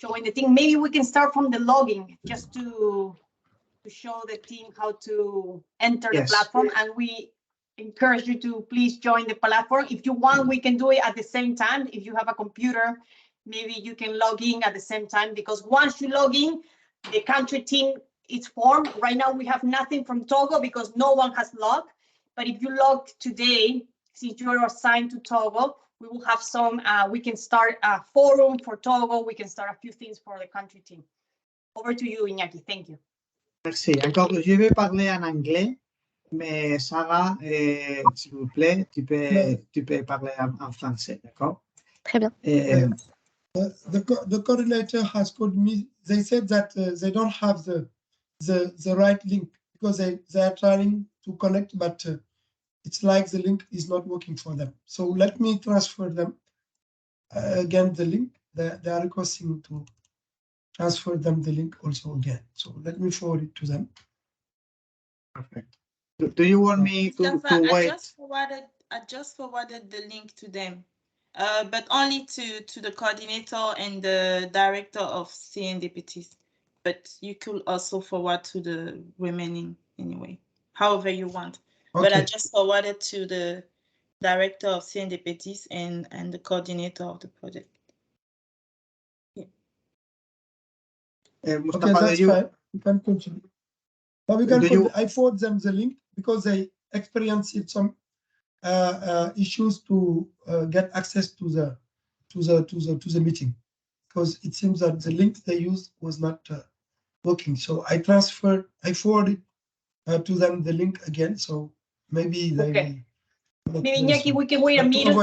showing the thing. Maybe we can start from the login just to show the team how to enter the platform, and we encourage you to please join the platform. If you want, we can do it at the same time. If you have a computer, maybe you can log in at the same time, because once you log in, the country team is formed. Right now, we have nothing from Togo because no one has logged. But if you log today, since you're assigned to Togo, we will have some, we can start a forum for Togo. We can start a few things for the country team. Over to you, Iñaki. Thank you. Merci. Encore, je vais parler en anglais, mais Sarah, s'il vous plaît, tu peux parler en français, d'accord? Très bien. The coordinator has told me, they said that they don't have the right link because they are trying to connect, but it's like the link is not working for them. So let me transfer them again the link. They are requesting to transfer them the link also again. So let me forward it to them. Perfect. Do you want me to wait? I just forwarded the link to them, but only to the coordinator and the director of CNDPTs. But you could also forward to the remaining anyway, however you want. Okay. But I just forwarded to the director of CNDPTs and the coordinator of the project. Okay, that's fine. We can continue. But we can I forward them the link because they experienced some issues to get access to the meeting, because it seems that the link they used was not working. So I forwarded to them the link again. So maybe they. Okay. Maybe Iñaki, we can wait a minute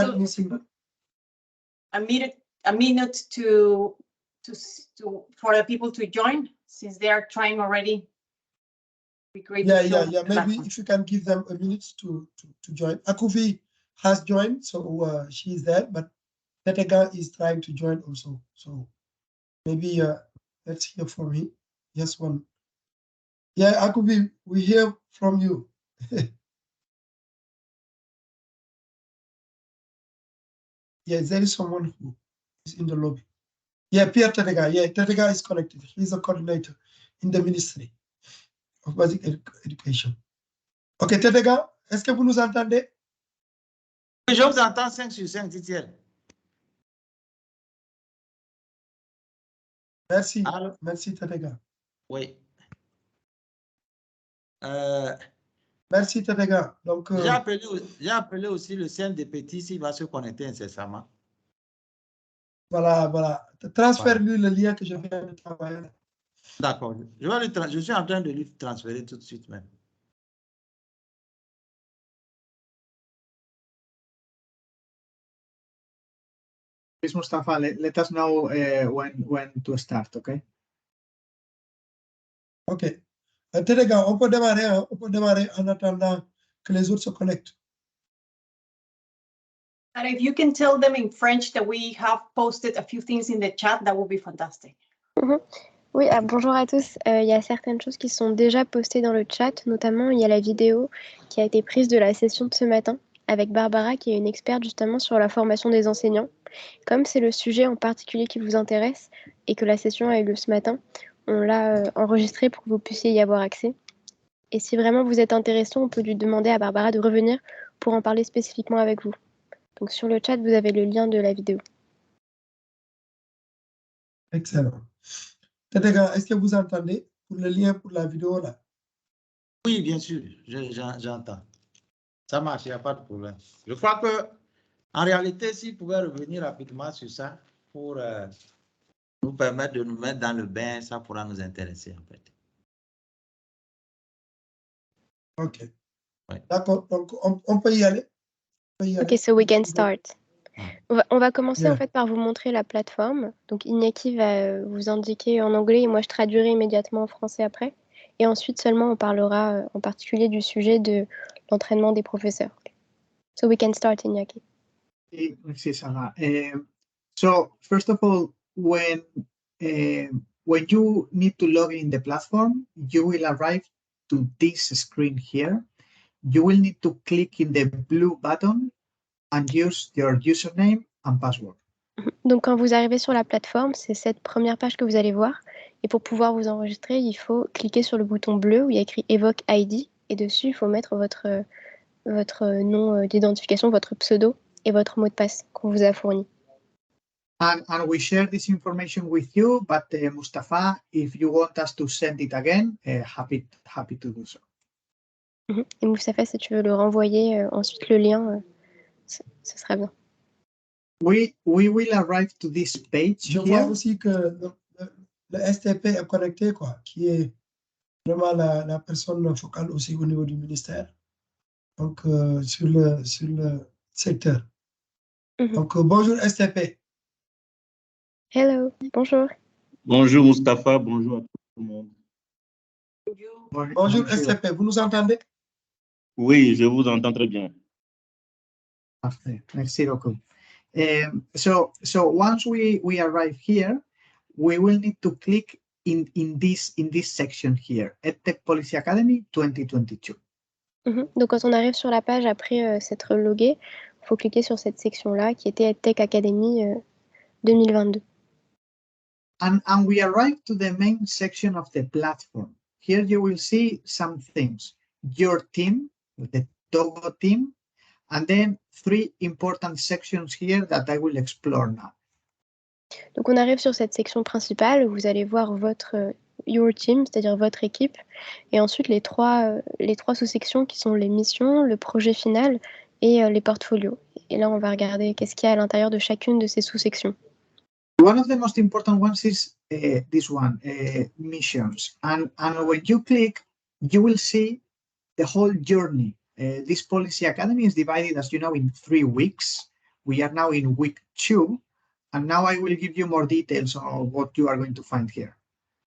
for the people to join, since they are trying already. Be great. Yeah. Maybe if you can give them a minute to join. Akuvi has joined, so she is there, but Tetega is trying to join also. So maybe let's hear from him. Just one. Yeah, Akuvi, we hear from you. Yeah, there is someone who is in the lobby. Yeah, Pierre Tetega. Yeah, Tetega is connected. He's a coordinator in the Ministry of Basic Education. Ok, Tetega, est-ce que vous nous entendez? Je vous entends 5 sur 5, Titiel. Merci. Allô? Merci, Tetega. Oui. Merci, Tetega. Donc, j'ai appelé aussi le CNDPT s'il va se connecter incessamment. Voilà. Transfère-lui le lien que je viens de travailler. D'accord. Je suis en train de lui transférer tout de suite même. Please, Mustafa, let us know when to start, okay? Ok. Tetega, on peut démarrer en attendant que les autres se connectent. And if you can tell them in French that we have posted a few things in the chat, that would be fantastic. Oui, bonjour à tous. Il y a certaines choses qui sont déjà postées dans le chat, notamment il y a la vidéo qui a été prise de la session de ce matin avec Barbara, qui est une experte justement sur la formation des enseignants. Comme c'est le sujet en particulier qui vous intéresse et que la session a eu lieu ce matin, on l'a enregistré pour que vous puissiez y avoir accès. Et si vraiment vous êtes intéressé, on peut lui demander à Barbara de revenir pour en parler spécifiquement avec vous. Donc sur le chat, vous avez le lien de la vidéo. Excellent. Tetega, est-ce que vous entendez pour le lien pour la vidéo là? Oui, bien sûr, j'entends. Ça marche, il n'y a pas de problème. Je crois que, en réalité, s'il pouvait revenir rapidement sur ça pour nous permettre de nous mettre dans le bain, ça pourra nous intéresser en fait. Ok. Ouais. D'accord, donc on peut y aller. Ok, so we can start. On va commencer en fait par vous montrer la plateforme. Donc Iñaki va vous indiquer en anglais et moi je traduirai immédiatement en français après. Et ensuite seulement on parlera en particulier du sujet de l'entraînement des professeurs. So we can start, Iñaki. Merci, Sarah. So first of all, when you need to log in the platform, you will arrive to this screen here. You will need to click in the blue button and use your username and password. Donc, quand vous arrivez sur la plateforme, c'est cette première page que vous allez voir. Et pour pouvoir vous enregistrer, il faut cliquer sur le bouton bleu où il y a écrit Evoke ID. Et dessus, il faut mettre votre nom d'identification, votre pseudo et votre mot de passe qu'on vous a fourni. And we share this information with you, but Mustafa, if you want us to send it again, happy to do so. Et Moustapha, si tu veux le renvoyer ensuite le lien, ce sera bien. We will arrive to this page. Je vois aussi que le STP est connecté, quoi, qui est vraiment la personne focale aussi au niveau du ministère, donc sur le secteur. Donc bonjour STP. Hello, bonjour. Bonjour Mustapha, bonjour à tout le monde. Bonjour STP, vous nous entendez? Oui, je vous entends très bien. Parfait, merci beaucoup. So once we arrive here, we will need to click in this section here, EdTech Policy Academy 2022. Donc quand on arrive sur la page après s'être logué, il faut cliquer sur cette section-là qui était EdTech Academy 2022. And we arrive to the main section of the platform. Here you will see some things. Your team, the Togo team, and then 3 important sections here that I will explore now. Donc on arrive sur cette section principale où vous allez voir your team, c'est-à-dire votre équipe, et ensuite les trois sous-sections qui sont les missions, le projet final et les portfolios. Et là on va regarder qu'est-ce qu'il y a à l'intérieur de chacune de ces sous-sections. One of the most important ones is this one, missions. And when you click, you will see the whole journey. This Policy Academy is divided, as you know, in 3 weeks. We are now in week 2, and now I will give you more details on what you are going to find here.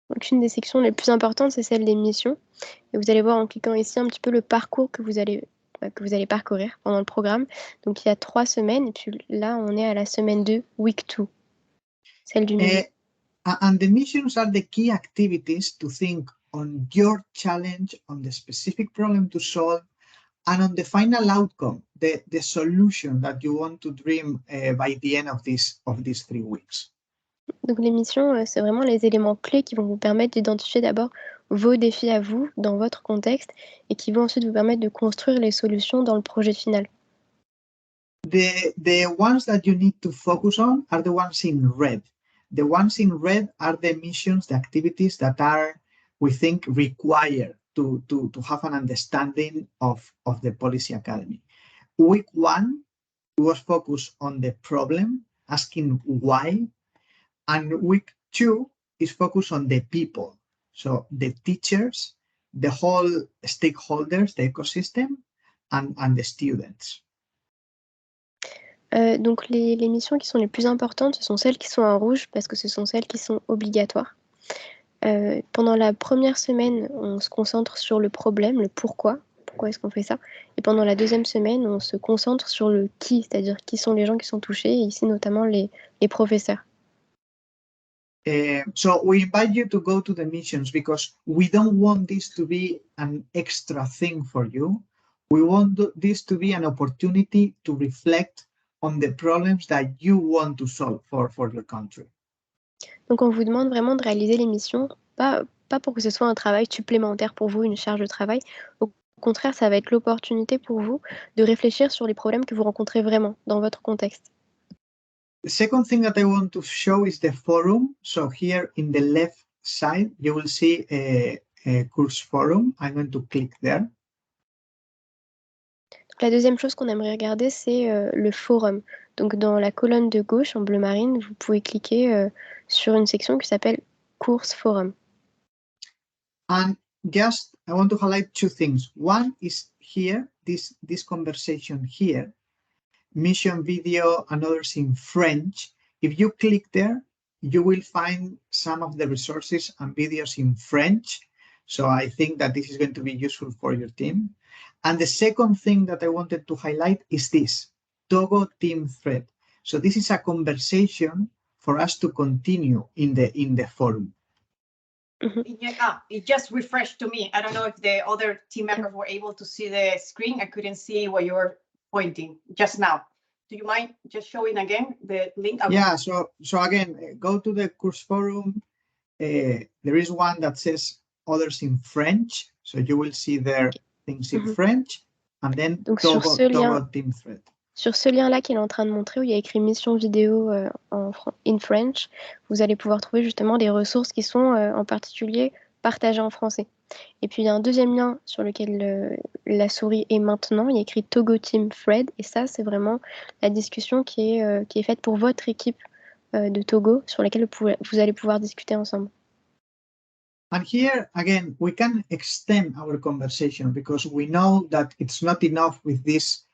Donc une des sections les plus importantes, c'est celle des missions. Et vous allez voir en cliquant ici un petit peu le parcours que vous allez parcourir pendant le programme. Donc il y a 3 semaines, et puis là on est à la semaine 2, week 2. Celle du milieu. And the missions are the key activities to think on your challenge, on the specific problem to solve, and on the final outcome, the solution that you want to dream by the end of these 3 weeks. Donc les missions, c'est vraiment les éléments clés qui vont vous permettre d'identifier d'abord vos défis à vous, dans votre contexte, et qui vont ensuite vous permettre de construire les solutions dans le projet final. The ones that you need to focus on are the ones in red. The ones in red are the missions, the activities that are, we think, required to have an understanding of the Policy Academy. Week 1 was focused on the problem, asking why, and week 2 is focused on the people. So the teachers, the whole stakeholders, the ecosystem, and the students. Donc les missions qui sont les plus importantes, ce sont celles qui sont en rouge parce que ce sont celles qui sont obligatoires. Pendant la première semaine, on se concentre sur le problème, le pourquoi est-ce qu'on fait ça. Et pendant la deuxième semaine, on se concentre sur le qui, c'est-à-dire qui sont les gens qui sont touchés, et ici notamment les professeurs. So we invite you to go to the missions because we don't want this to be an extra thing for you. We want this to be an opportunity to reflect on the problems that you want to solve for your country. Donc on vous demande vraiment de réaliser les missions, pas pour que ce soit un travail supplémentaire pour vous, une charge de travail. Au contraire, ça va être l'opportunité pour vous de réfléchir sur les problèmes que vous rencontrez vraiment dans votre contexte. The second thing that I want to show is the forum. So here in the left side, you will see a course forum. I'm going to click there. La deuxième chose qu'on aimerait regarder, c'est le forum. Donc dans la colonne de gauche, en bleu marine, vous pouvez cliquer sur une section qui s'appelle Course Forum. And just, I want to highlight 2 things. One is here, this conversation here, mission video and others in French. If you click there, you will find some of the resources and videos in French. So I think that this is going to be useful for your team. And the second thing that I wanted to highlight is this, Togo team thread. So this is a conversation for us to continue in the forum. It just refreshed to me. I don't know if the other team members were able to see the screen. I couldn't see what you were pointing just now. Do you mind just showing again the link? Okay. Yeah, so again, go to the course forum. There is one that says others in French. So you will see there things in French, and then Donc, Togo team thread. Sur ce lien-là qu'il est en train de montrer, où il y a écrit mission vidéo in French, vous allez pouvoir trouver justement des ressources qui sont en particulier partagées en français. Et puis il y a un deuxième lien sur lequel la souris est maintenant, il y a écrit Togo Team Thread, et ça c'est vraiment la discussion qui est faite pour votre équipe de Togo, sur laquelle vous allez pouvoir discuter ensemble. And here, again, we can extend our conversation because we know that it's not enough with this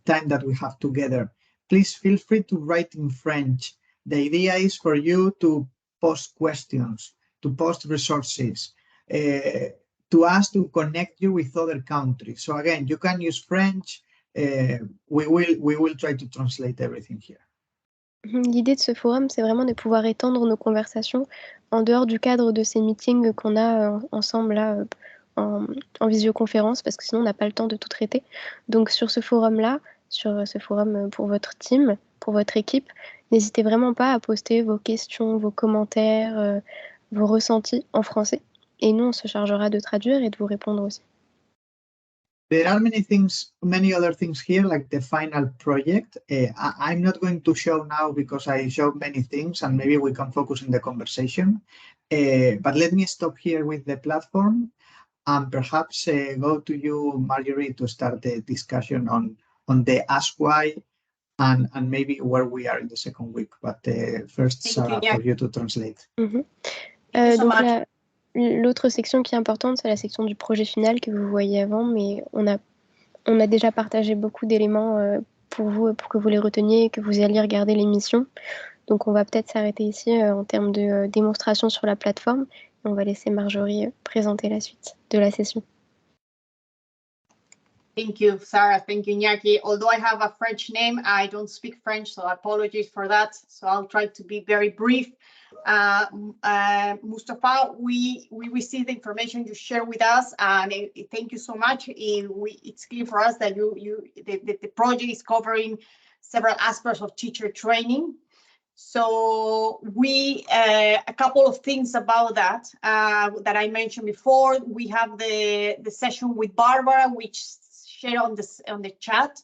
time that we have together. Please feel free to write in French. The idea is for you to post questions, to post resources, to us to connect you with other countries. So again, you can use French. We will try to translate everything here. L'idée de ce forum, c'est vraiment de pouvoir étendre nos conversations en dehors du cadre de ces meetings qu'on a ensemble là en visioconférence, parce que sinon on n'a pas le temps de tout traiter. Donc sur ce forum-là, sur ce forum pour votre team, pour votre équipe, n'hésitez vraiment pas à poster vos questions, vos commentaires, vos ressentis en français. Et nous, on se chargera de traduire et de vous répondre aussi. There are many other things here, like the final project. I'm not going to show now because I showed many things and maybe we can focus on the conversation. But let me stop here with the platform and perhaps go to you, Marjorie, to start the discussion on the Ask Why and maybe where we are in the second week. But first, Sarah, for you to translate. Donc l'autre section qui est importante, c'est la section du projet final que vous voyez avant, mais on a déjà partagé beaucoup d'éléments pour vous, pour que vous les reteniez et que vous alliez regarder l'émission. Donc on va peut-être s'arrêter ici en termes de démonstration sur la plateforme. Et on va laisser Marjorie présenter la suite de la session. Thank you, Sarah. Thank you, Iñaki. Although I have a French name, I don't speak French, so apologies for that. So I'll try to be very brief. Mustafa, we received the information you shared with us, and thank you so much. It's clear for us that the project is covering several aspects of teacher training. So a couple of things about that that I mentioned before. We have the session with Barbara, which shared on the chat,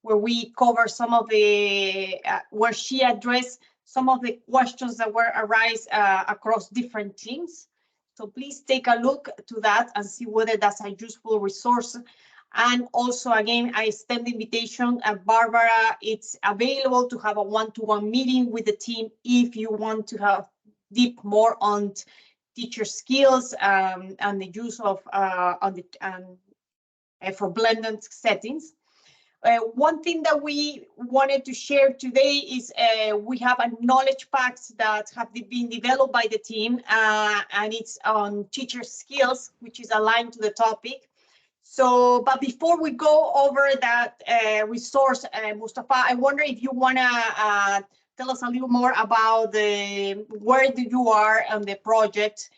where we cover some of the where she addressed some of the questions that were arise across different teams. So please take a look to that and see whether that's a useful resource. And also, again, I extend the invitation. Barbara, it's available to have a one-to-one meeting with the team if you want to have deep more on teacher skills and the use of for blended settings. One thing that we wanted to share today is we have a knowledge packs that have been developed by the team, and it's on teacher skills, which is aligned to the topic. So, but before we go over that resource, Mustafa, I wonder if you want to tell us a little more about where you are on the project.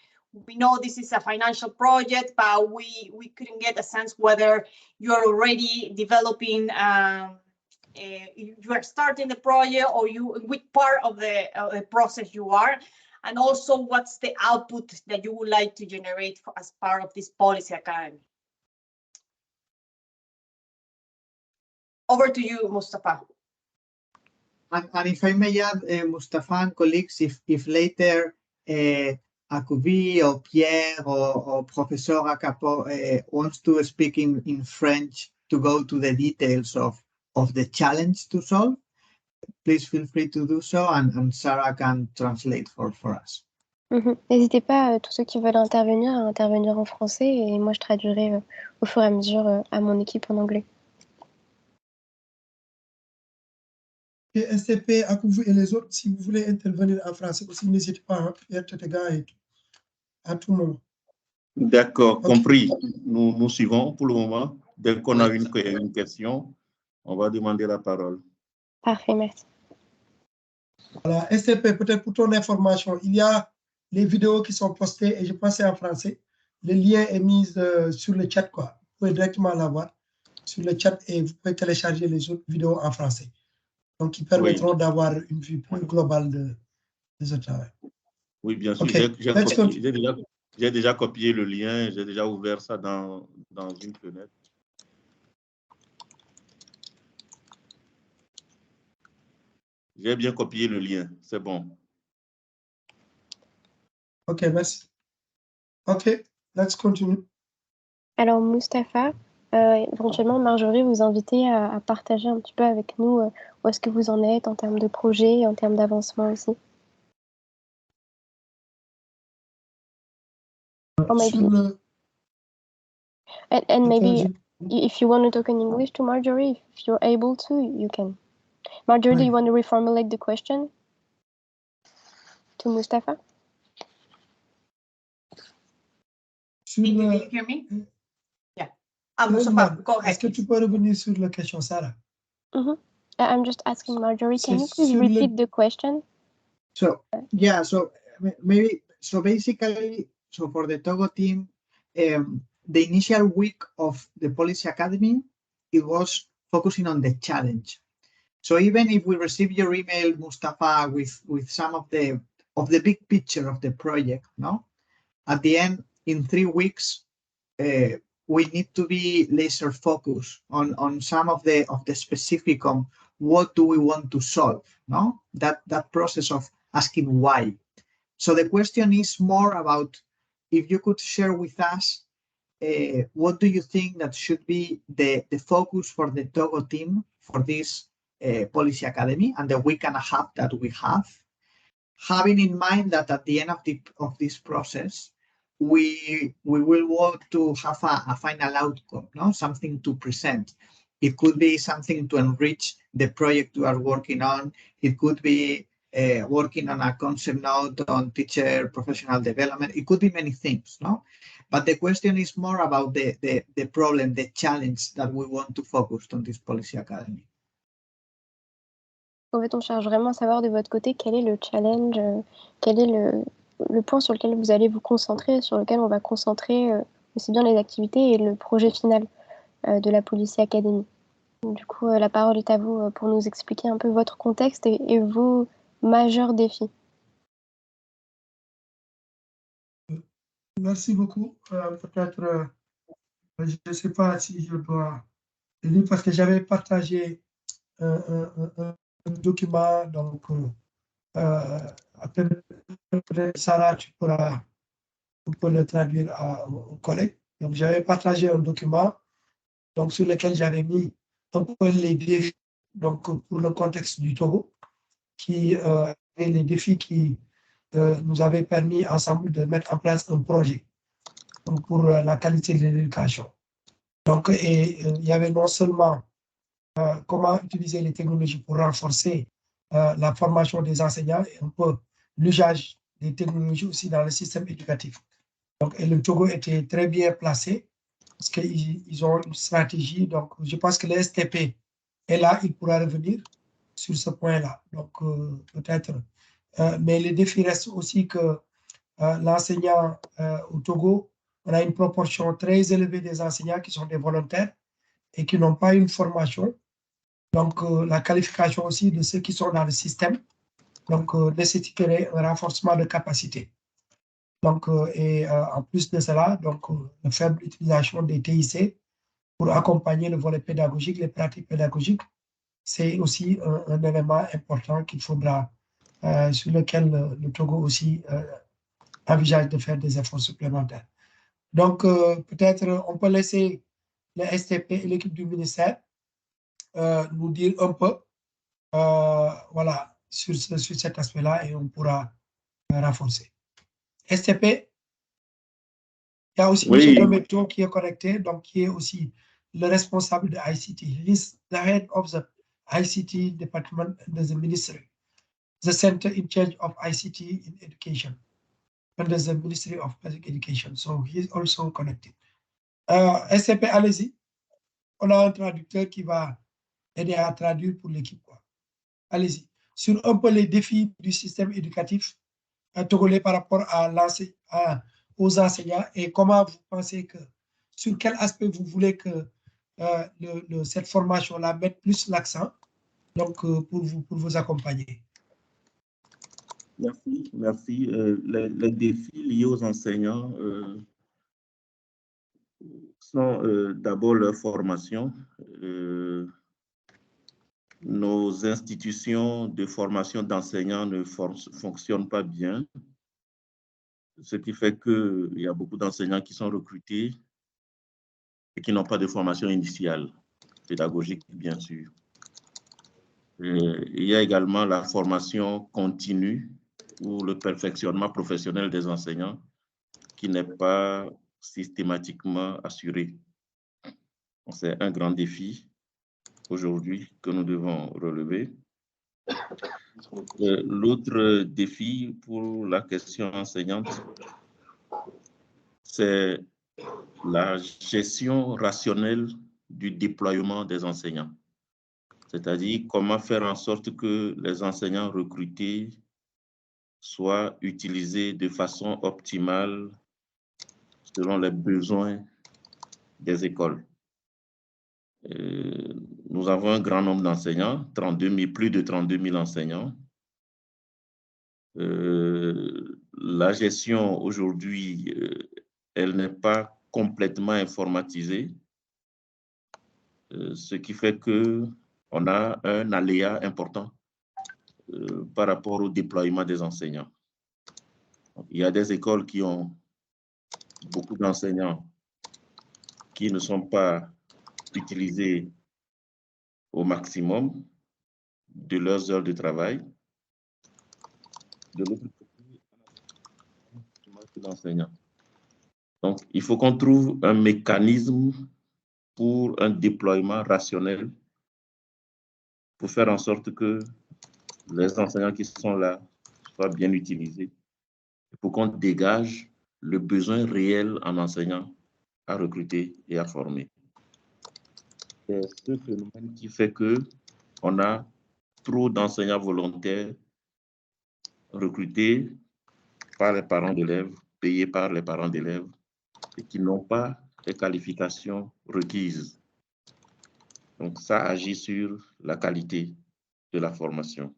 We know this is a financial project, but we couldn't get a sense whether you're already developing, you are starting the project, or which part of the process you are, and also what's the output that you would like to generate as part of this policy academy. Over to you, Mustafa. And if I may add, Mustafa and colleagues, if later Akubi or Pierre or Professor Akapo wants to speak in French to go to the details of the challenge to solve, please feel free to do so, and Sarah can translate for us. N'hésitez pas, tous ceux qui veulent intervenir, à intervenir en français, et moi je traduirai au fur et à mesure à mon équipe en anglais. Et SCP, Akubu et les autres, si vous voulez intervenir en français aussi, n'hésitez pas, à tout moment. D'accord, compris. Nous suivons pour le moment. Dès qu'on a une question, on va demander la parole. Parfait, merci. Voilà, SCP, peut-être pour ton information, il y a les vidéos qui sont postées, et je pense que c'est en français. Le lien est mis sur le chat, quoi. Vous pouvez directement l'avoir sur le chat et vous pouvez télécharger les autres vidéos en français. donc qui permettront d'avoir une vue plus globale de ce travail. Oui, bien sûr. Okay. J'ai déjà copié le lien, j'ai déjà ouvert ça dans une fenêtre. J'ai bien copié le lien, c'est bon. Ok, merci. Ok, let's continue. Alors, Mustapha, éventuellement, Marjorie, vous invitez à partager un petit peu avec nous où est-ce que vous en êtes en termes de projet et en termes d'avancement aussi. Or maybe, and maybe if you want to talk in English to Marjorie, if you're able to, you can. Marjorie, do you want to reformulate the question to Mustapha? Can you hear me? Yeah. Mustapha, go ahead. Est-ce que tu peux revenir sur la question, Sarah? I'm just asking Marjorie, can you please repeat the question? So, yeah, so maybe, so basically, so for the Togo team, the initial week of the Policy Academy, it was focusing on the challenge. So even if we receive your email, Mustafa, with some of the big picture of the project, no, at the end, in 3 weeks, we need to be laser focused on some of the specific on what do we want to solve, no? That process of asking why. So the question is more about if you could share with us what do you think that should be the focus for the Togo team for this Policy Academy and the week and a half that we have, having in mind that at the end of this process, we will want to have a final outcome, no? Something to present. It could be something to enrich the project you are working on. It could be working on a concept note on teacher professional development. It could be many things, no? But the question is more about the problem, the challenge that we want to focus on this Policy Academy. En fait, on cherche vraiment à savoir de votre côté quel est le challenge, quel est le point sur lequel vous allez vous concentrer, sur lequel on va concentrer aussi bien les activités et le projet final de la Policy Academy. Du coup, la parole est à vous pour nous expliquer un peu votre contexte et vos majeurs défis. Merci beaucoup. Peut-être, je ne sais pas si je dois le lire parce que j'avais partagé un document, donc après, Sarah, tu peux le traduire aux collègues. Donc, j'avais partagé un document donc, sur lequel j'avais mis un peu les défis donc, pour le contexte du Togo, qui et les défis qui nous avaient permis ensemble de mettre en place un projet donc, pour la qualité de l'éducation. Donc, il y avait non seulement comment utiliser les technologies pour renforcer la formation des enseignants et un peu l'usage des technologies aussi dans le système éducatif. Donc, et le Togo était très bien placé parce qu'ils ont une stratégie. Donc, je pense que le STP est là, il pourra revenir sur ce point-là. Donc, peut-être. Mais le défi reste aussi que l'enseignant au Togo, on a une proportion très élevée des enseignants qui sont des volontaires et qui n'ont pas une formation. Donc, la qualification aussi de ceux qui sont dans le système donc, nécessiterait un renforcement de capacité. Donc, en plus de cela, donc, la faible utilisation des TIC pour accompagner le volet pédagogique, les pratiques pédagogiques, c'est aussi un élément important qu'il faudra, sur lequel le Togo aussi envisage de faire des efforts supplémentaires. Donc, peut-être on peut laisser le STP et l'équipe du ministère nous dire un peu voilà, sur cet aspect-là et on pourra renforcer. STP, il y a aussi M. Dometo qui est connecté, donc qui est aussi le responsable de ICT. He is the head of the ICT department under the ministry, the center in charge of ICT in education under the Ministry of Basic Education. So he is also connected. SCP, allez-y. On a un traducteur qui va aider à traduire pour l'équipe. Allez-y. Sur un peu les défis du système éducatif togolais par rapport aux enseignants et comment vous pensez que, sur quel aspect vous voulez que cette formation-là mette plus l'accent donc, pour vous accompagner. Merci, merci. Les défis liés aux enseignants sont d'abord leur formation. Nos institutions de formation d'enseignants ne fonctionnent pas bien, ce qui fait qu'il y a beaucoup d'enseignants qui sont recrutés et qui n'ont pas de formation initiale, pédagogique bien sûr. Il y a également la formation continue ou le perfectionnement professionnel des enseignants qui n'est pas systématiquement assuré. C'est un grand défi aujourd'hui que nous devons relever. L'autre défi pour la question enseignante, c'est la gestion rationnelle du déploiement des enseignants. C'est-à-dire comment faire en sorte que les enseignants recrutés soient utilisés de façon optimale selon les besoins des écoles. Nous avons un grand nombre d'enseignants, plus de 32 000 enseignants. La gestion aujourd'hui, elle n'est pas complètement informatisée, ce qui fait qu'on a un aléa important par rapport au déploiement des enseignants. Il y a des écoles qui ont beaucoup d'enseignants qui ne sont pas utilisés au maximum de leurs heures de travail. De l'autre côté, l'enseignant. Donc, il faut qu'on trouve un mécanisme pour un déploiement rationnel pour faire en sorte que les enseignants qui sont là soient bien utilisés, pour qu'on dégage le besoin réel en enseignants à recruter et à former. C'est ce phénomène qui fait qu'on a trop d'enseignants volontaires recrutés par les parents d'élèves, payés par les parents d'élèves, et qui n'ont pas les qualifications requises. Donc, ça agit sur la qualité de la formation.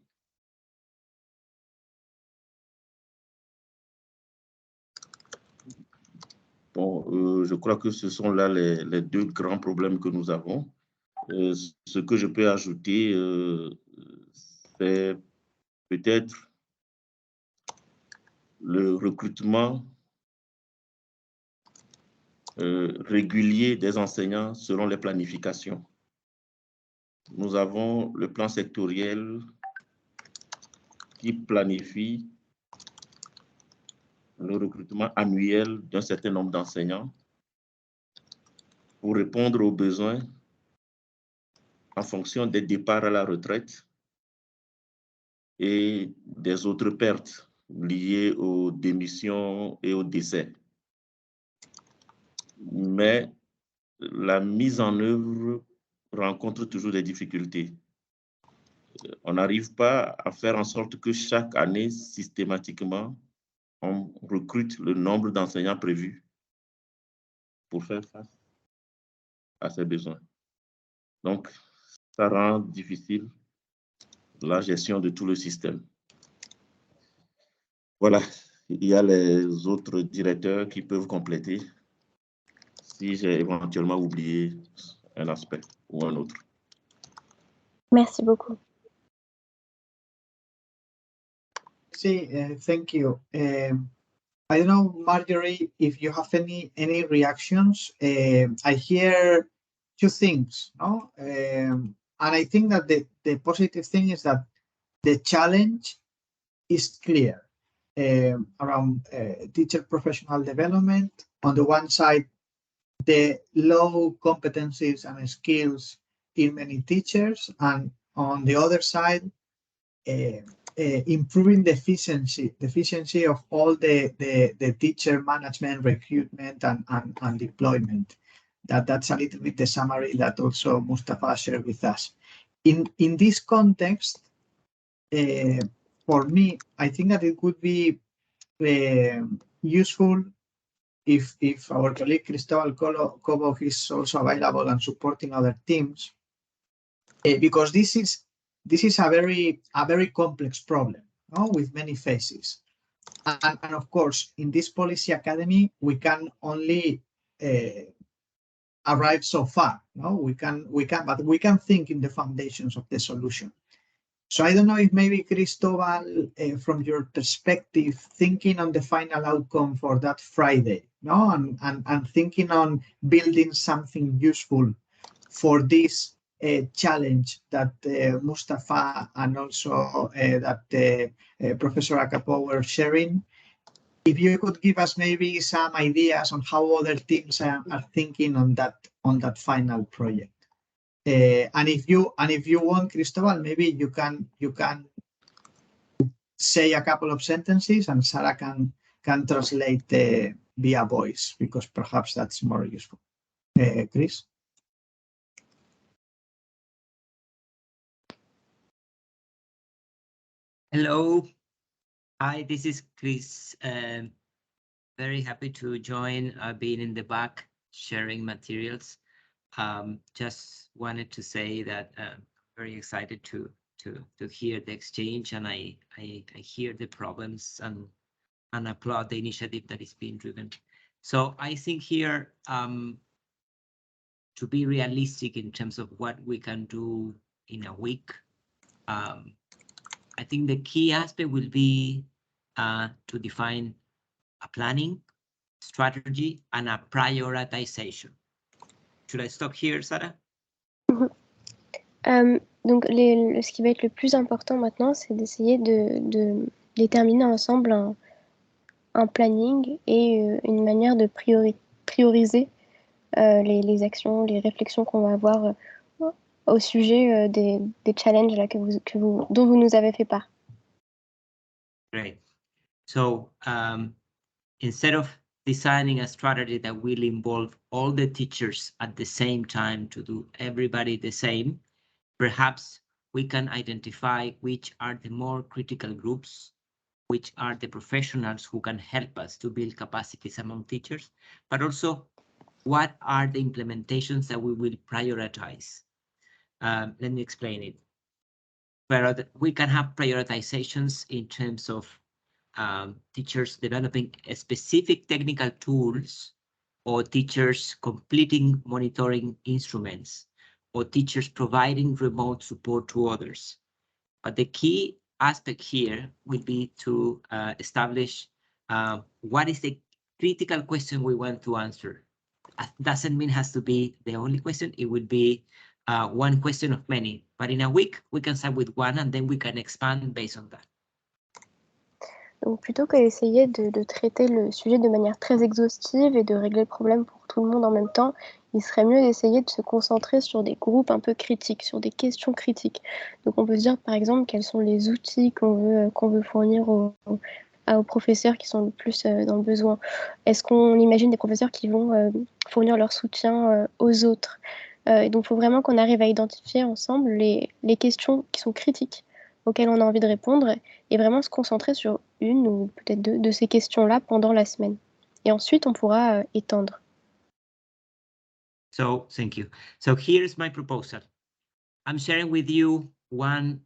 Bon, je crois que ce sont là les deux grands problèmes que nous avons. Ce que je peux ajouter, c'est peut-être le recrutement régulier des enseignants selon les planifications. Nous avons le plan sectoriel qui planifie le recrutement annuel d'un certain nombre d'enseignants pour répondre aux besoins en fonction des départs à la retraite et des autres pertes liées aux démissions et aux décès. Mais la mise en œuvre rencontre toujours des difficultés. On n'arrive pas à faire en sorte que chaque année, systématiquement, on recrute le nombre d'enseignants prévus pour faire face à ces besoins. Donc, ça rend difficile la gestion de tout le système. Voilà, il y a les autres directeurs qui peuvent compléter si j'ai éventuellement oublié un aspect ou un autre. Merci beaucoup. Thank you. I don't know, Marjorie, if you have any reactions. I hear two things, no? And I think that the positive thing is that the challenge is clear around teacher professional development. On the one side, the low competencies and skills in many teachers, and on the other side, improving the efficiency of all the teacher management, recruitment, and deployment. That's a little bit the summary that also Mustafa shared with us. In this context, for me, I think that it would be useful if our colleague Cristobal Cobo is also available and supporting other teams, because this is this is a very complex problem, no? With many phases. And of course, in this policy academy, we can only arrive so far. No, but we can think in the foundations of the solution. So I don't know if maybe Cristobal, from your perspective, thinking on the final outcome for that Friday, no, and thinking on building something useful for this challenge that Mustafa and also that Professor Akapo were sharing. If you could give us maybe some ideas on how other teams are thinking on that final project. And if you want, Cristobal, maybe you can say a couple of sentences and Sarah can translate via voice, because perhaps that's more useful. Chris? Hello. Hi, this is Chris. Very happy to join. I've been in the back sharing materials. Just wanted to say that I'm very excited to hear the exchange, and I hear the problems and applaud the initiative that is being driven. So I think here, to be realistic in terms of what we can do in a week, I think the key aspect will be to define a planning, strategy, and a prioritization. Should I stop here, Sarah? Donc, ce qui va être le plus important maintenant, c'est d'essayer de déterminer ensemble un planning et une manière de prioriser les actions, les réflexions qu'on va avoir au sujet des challenges là, dont vous nous avez fait part. Great. So, instead of designing a strategy that will involve all the teachers at the same time to do everybody the same, perhaps we can identify which are the more critical groups, which are the professionals who can help us to build capacities among teachers, but also what are the implementations that we will prioritize. Let me explain it. But we can have prioritizations in terms of teachers developing specific technical tools, or teachers completing monitoring instruments, or teachers providing remote support to others. But the key aspect here will be to establish what is the critical question we want to answer. Doesn't mean it has to be the only question. It would be one question of many. But in a week, we can start with one and then we can expand based on that. Donc, plutôt que d'essayer de traiter le sujet de manière très exhaustive et de régler le problème pour tout le monde en même temps, il serait mieux d'essayer de se concentrer sur des groupes un peu critiques, sur des questions critiques. Donc, on peut se dire, par exemple, quels sont les outils qu'on veut fournir aux professeurs qui sont le plus dans le besoin. Est-ce qu'on imagine des professeurs qui vont fournir leur soutien aux autres? Et donc, il faut vraiment qu'on arrive à identifier ensemble les questions qui sont critiques, auxquelles on a envie de répondre, et vraiment se concentrer sur une ou peut-être deux de ces questions-là pendant la semaine. Et ensuite, on pourra étendre. So, thank you. So here's my proposal. I'm sharing with you one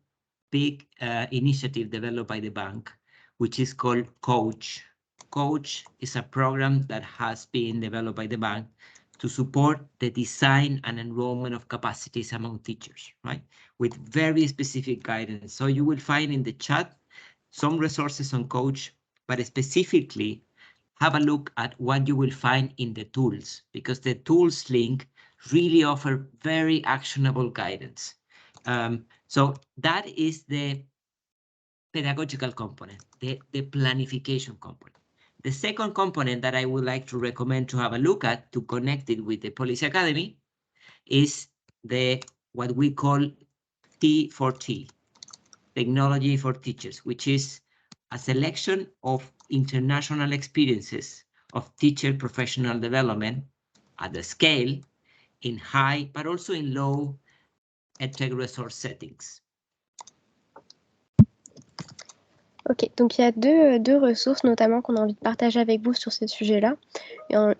big initiative developed by the bank, which is called Coach. Coach is a program that has been developed by the bank to support the design and enrollment of capacities among teachers, right? With very specific guidance. So you will find in the chat some resources on Coach, but specifically have a look at what you will find in the tools, because the tools link really offer very actionable guidance. So that is the pedagogical component, the planification component. The second component that I would like to recommend to have a look at to connect it with the Policy Academy is what we call T4T, Technology for Teachers, which is a selection of international experiences of teacher professional development at the scale, in high, but also in low EdTech resource settings. Ok, donc il y a deux ressources notamment qu'on a envie de partager avec vous sur ces sujets-là.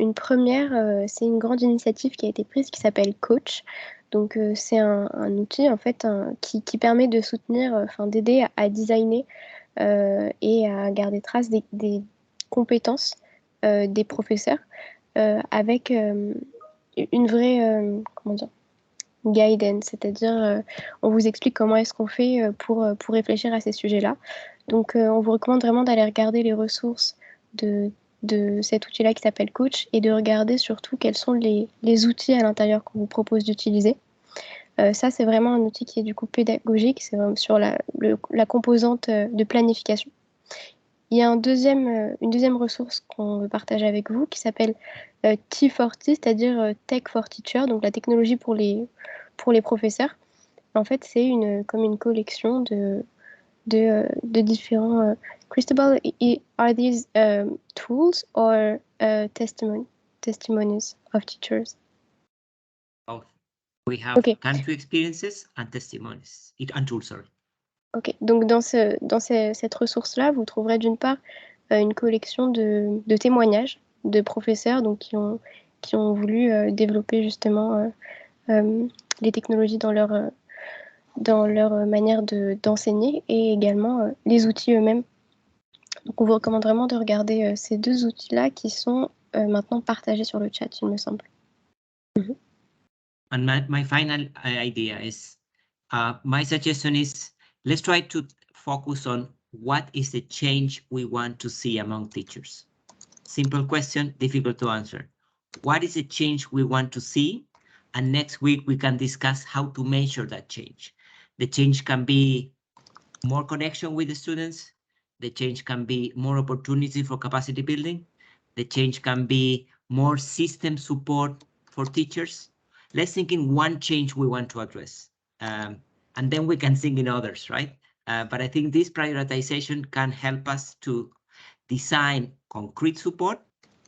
Une première, c'est une grande initiative qui a été prise qui s'appelle Coach. Donc, c'est un outil en fait qui permet de soutenir, d'aider à designer et à garder trace des compétences des professeurs avec une vraie, comment dire, guidance, c'est-à-dire on vous explique comment est-ce qu'on fait pour réfléchir à ces sujets-là. Donc, on vous recommande vraiment d'aller regarder les ressources de cet outil-là qui s'appelle Coach et de regarder surtout quels sont les outils à l'intérieur qu'on vous propose d'utiliser. Ça, c'est vraiment un outil qui est du coup pédagogique, c'est vraiment sur la composante de planification. Il y a une deuxième ressource qu'on veut partager avec vous qui s'appelle T40, c'est-à-dire Tech for Teacher, donc la technologie pour les professeurs. En fait, c'est comme une collection de différents. Christobal, are these tools or testimonies of teachers? Both. We have Okay. country experiences and testimonies, and tools, sorry. Ok, donc dans cette ressource-là, vous trouverez d'une part une collection de témoignages de professeurs donc, qui ont voulu développer justement les technologies dans leur manière d'enseigner et également les outils eux-mêmes. Donc on vous recommande vraiment de regarder ces deux outils-là qui sont maintenant partagés sur le chat, il me semble. And my final idea is, my suggestion is, let's try to focus on what is the change we want to see among teachers. Simple question, difficult to answer. What is the change we want to see? And next week we can discuss how to measure that change. The change can be more connection with the students. The change can be more opportunity for capacity building. The change can be more system support for teachers. Let's think in one change we want to address, and then we can think in others, right? But I think this prioritization can help us to design concrete support,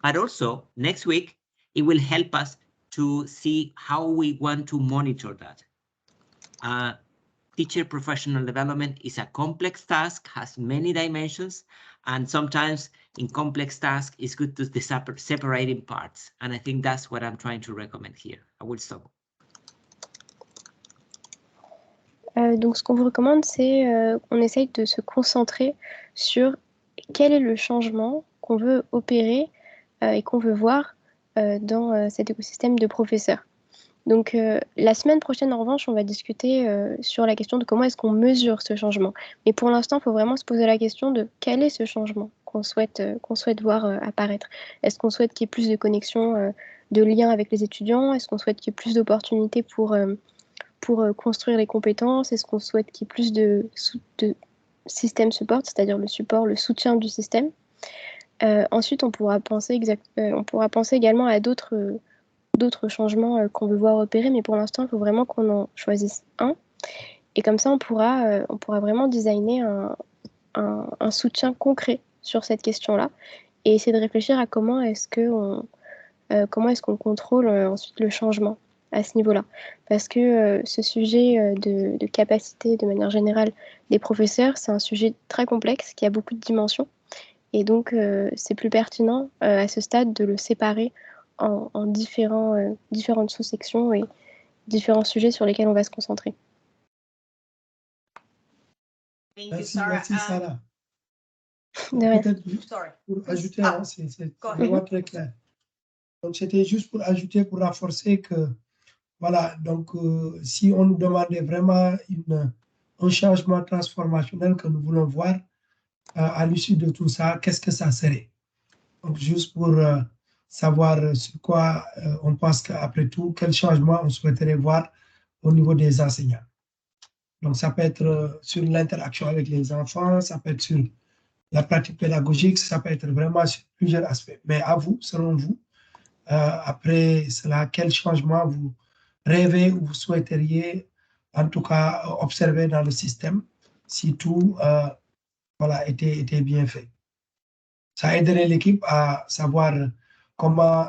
but also next week, it will help us to see how we want to monitor that. Teacher professional development is a complex task, has many dimensions, and sometimes in complex tasks, it's good to separate in parts. And I think that's what I'm trying to recommend here. I will stop. Donc, ce qu'on vous recommande, c'est qu'on essaye de se concentrer sur quel est le changement qu'on veut opérer et qu'on veut voir dans cet écosystème de professeurs. Donc, la semaine prochaine, en revanche, on va discuter sur la question de comment est-ce qu'on mesure ce changement. Mais pour l'instant, il faut vraiment se poser la question de quel est ce changement qu'on souhaite voir apparaître. Est-ce qu'on souhaite qu'il y ait plus de connexion, de liens avec les étudiants? Est-ce qu'on souhaite qu'il y ait plus d'opportunités pour construire les compétences? Est-ce qu'on souhaite qu'il y ait plus de système support, c'est-à-dire le soutien du système? Ensuite, on pourra penser également à d'autres changements qu'on veut voir opérer, mais pour l'instant, il faut vraiment qu'on en choisisse un. Et comme ça, on pourra vraiment designer un soutien concret sur cette question-là et essayer de réfléchir à comment est-ce qu'on contrôle ensuite le changement à ce niveau-là. Parce que ce sujet de capacité, de manière générale, des professeurs, c'est un sujet très complexe qui a beaucoup de dimensions. Et donc, c'est plus pertinent à ce stade de le séparer en différentes sous-sections et différents sujets sur lesquels on va se concentrer. Merci, Sarah. De rien. Peut-être juste pour ajouter, c'est vraiment très clair. Donc, c'était juste pour ajouter, pour renforcer que, voilà, donc, si on nous demandait vraiment un changement transformationnel que nous voulons voir à l'issue de tout ça, qu'est-ce que ça serait? Donc, juste pour savoir sur quoi on pense qu'après tout, quel changement on souhaiterait voir au niveau des enseignants. Donc, ça peut être sur l'interaction avec les enfants, ça peut être sur la pratique pédagogique, ça peut être vraiment sur plusieurs aspects. Mais à vous, selon vous, après cela, quel changement vous rêvez ou vous souhaiteriez, en tout cas, observer dans le système si tout voilà, était bien fait? Ça aiderait l'équipe à savoir comment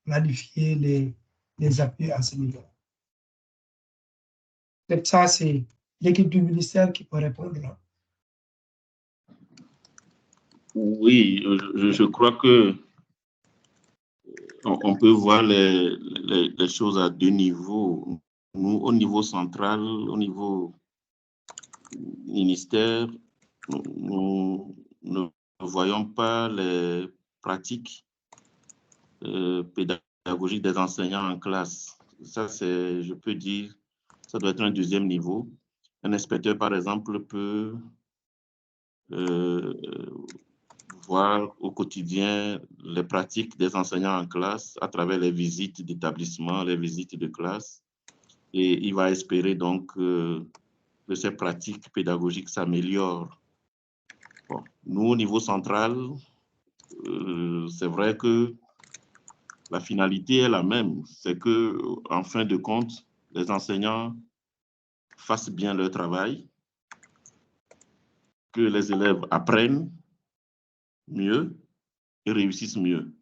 planifier les appuis à ce niveau. Peut-être ça, c'est l'équipe du ministère qui peut répondre là. Oui, je crois que on peut voir les choses à deux niveaux. nous, au niveau central, au niveau ministère, nous ne voyons pas les pratiques pédagogiques des enseignants en classe. Ça, c'est, je peux dire, ça doit être un deuxième niveau. Un inspecteur, par exemple, peut voir au quotidien les pratiques des enseignants en classe à travers les visites d'établissement, les visites de classe. Et il va espérer donc que ces pratiques pédagogiques s'améliorent. Bon, nous, au niveau central, c'est vrai que la finalité est la même. C'est que, en fin de compte, les enseignants fassent bien leur travail, que les élèves apprennent mieux et réussissent mieux.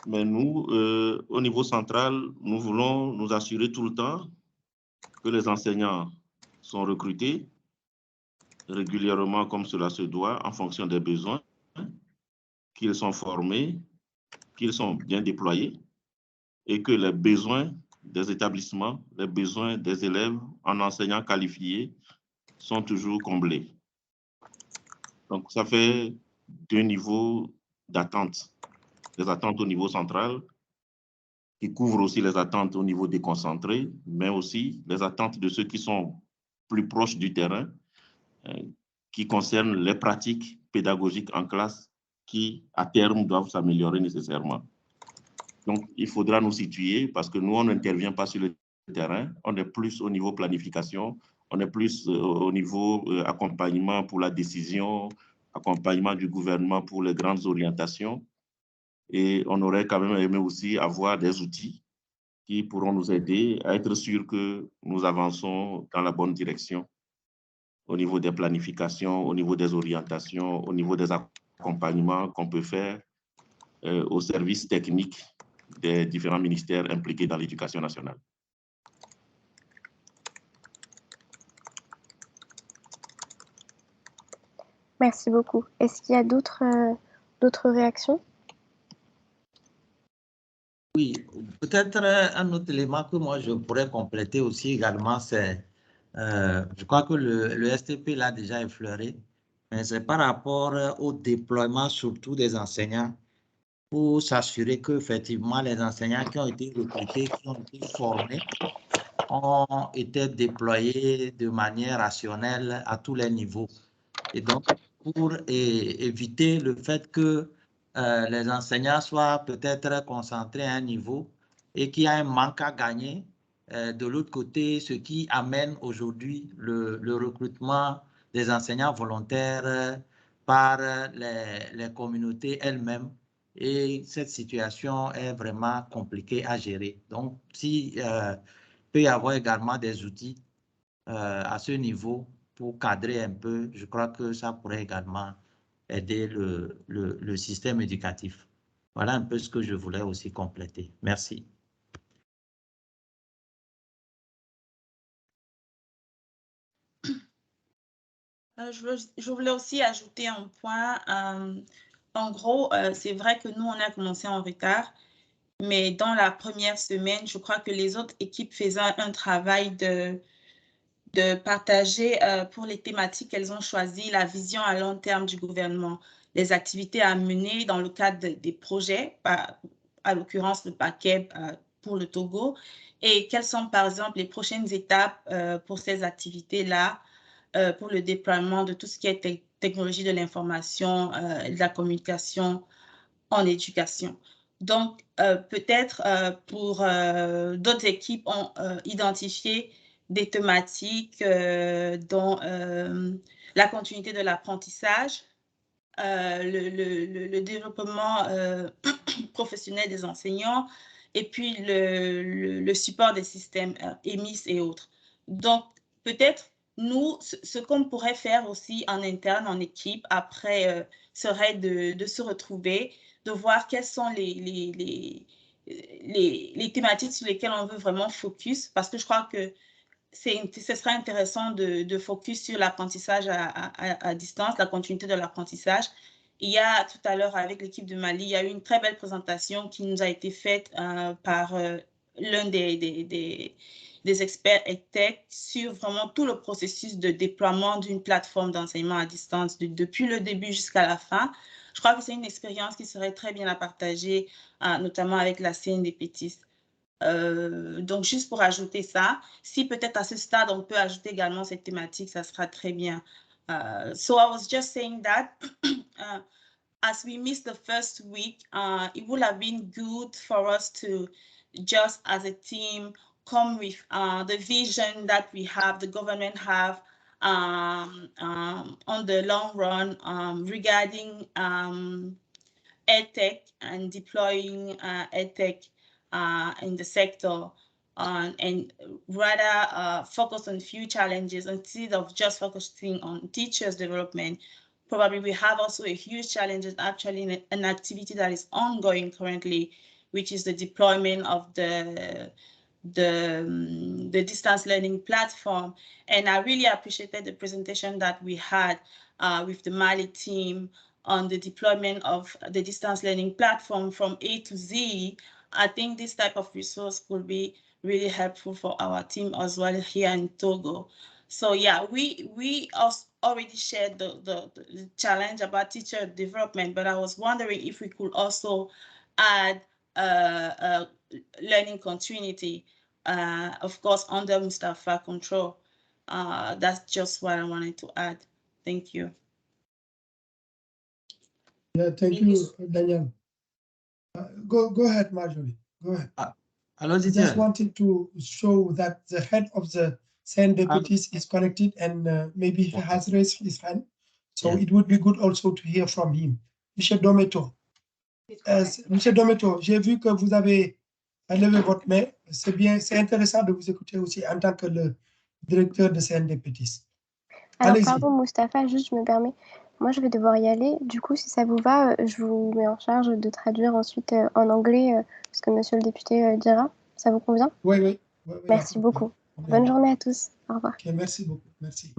Mais nous, au niveau central, nous voulons nous assurer tout le temps que les enseignants sont recrutés régulièrement comme cela se doit en fonction des besoins, qu'ils sont formés, qu'ils sont bien déployés et que les besoins des établissements, les besoins des élèves en enseignants qualifiés sont toujours comblés. Donc, ça fait deux niveaux d'attente. Les attentes au niveau central, qui couvrent aussi les attentes au niveau déconcentré, mais aussi les attentes de ceux qui sont plus proches du terrain, qui concernent les pratiques pédagogiques en classe qui, à terme, doivent s'améliorer nécessairement. Donc, il faudra nous situer parce que nous, on n'intervient pas sur le terrain, on est plus au niveau planification, on est plus au niveau accompagnement pour la décision, accompagnement du gouvernement pour les grandes orientations. Et on aurait quand même aimé aussi avoir des outils qui pourront nous aider à être sûrs que nous avançons dans la bonne direction au niveau des planifications, au niveau des orientations, au niveau des accompagnements qu'on peut faire aux services techniques des différents ministères impliqués dans l'éducation nationale. Merci beaucoup. Est-ce qu'il y a d'autres réactions? Oui, peut-être un autre élément que moi je pourrais compléter aussi également, c'est, je crois que le STP l'a déjà effleuré, mais c'est par rapport au déploiement surtout des enseignants pour s'assurer qu'effectivement les enseignants qui ont été recrutés, qui ont été formés, ont été déployés de manière rationnelle à tous les niveaux. Et donc, pour éviter le fait que les enseignants soient peut-être concentrés à un niveau et qu'il y a un manque à gagner. De l'autre côté, ce qui amène aujourd'hui le recrutement des enseignants volontaires par les communautés elles-mêmes. Et cette situation est vraiment compliquée à gérer. Donc, si peut y avoir également des outils à ce niveau pour cadrer un peu, je crois que ça pourrait également aider le système éducatif. Voilà un peu ce que je voulais aussi compléter. Merci. Je voulais aussi ajouter un point. En gros, c'est vrai que nous, on a commencé en retard, mais dans la première semaine, je crois que les autres équipes faisaient un travail de partager pour les thématiques qu'elles ont choisies, la vision à long terme du gouvernement, les activités à mener dans le cadre des projets, à l'occurrence le paquet pour le Togo, et quelles sont par exemple les prochaines étapes pour ces activités-là, pour le déploiement de tout ce qui est technologie de l'information, de la communication en éducation. Donc, peut-être pour d'autres équipes ont identifié des thématiques dont la continuité de l'apprentissage, le développement professionnel des enseignants et puis le support des systèmes EMIS et autres. Donc, peut-être, nous, ce qu'on pourrait faire aussi en interne, en équipe, après, serait de se retrouver, de voir quelles sont les thématiques sur lesquelles on veut vraiment focus, parce que je crois que ce serait intéressant de focus sur l'apprentissage à distance, la continuité de l'apprentissage, il y a tout à l'heure avec l'équipe de Mali, il y a eu une très belle présentation qui nous a été faite par l'un des experts EdTech sur vraiment tout le processus de déploiement d'une plateforme d'enseignement à distance depuis le début jusqu'à la fin. Je crois que c'est une expérience qui serait très bien à partager, notamment avec la CNDPTIS. Donc, juste pour ajouter ça, si peut-être à ce stade, on peut ajouter également cette thématique, ça sera très bien. So I was just saying that as we missed the first week, it would have been good for us to just as a team come with the vision that we have, the government have on the long run regarding EdTech and deploying EdTech in the sector and rather focus on few challenges instead of just focusing on teachers' development. Probably we have also a huge challenge, actually an activity that is ongoing currently, which is the deployment of the distance learning platform. And I really appreciated the presentation that we had with the Mali team on the deployment of the distance learning platform from A to Z. I think this type of resource could be really helpful for our team as well here in Togo. So yeah, we also already shared the challenge about teacher development, but I was wondering if we could also add learning continuity, of course, under Mustafa control. That's just what I wanted to add. Thank you. Yeah, thank you, Daniel. Go ahead, Marjorie. Go ahead. I just wanted to show that the head of the Senate deputies is connected and maybe he has raised his hand. So it would be good also to hear from him. Monsieur Dometo. Monsieur Dometo, j'ai vu que vous avez levé votre main. C'est bien, c'est intéressant de vous écouter aussi en tant que le directeur de CNDPTIS. Alors, pardon, Mustapha, juste, je me permets. Moi, je vais devoir y aller. Du coup, si ça vous va, je vous mets en charge de traduire ensuite en anglais ce que monsieur le député dira. Ça vous convient? Oui. Merci beaucoup. Bonne journée à tous. Au revoir. Okay, merci beaucoup. Merci.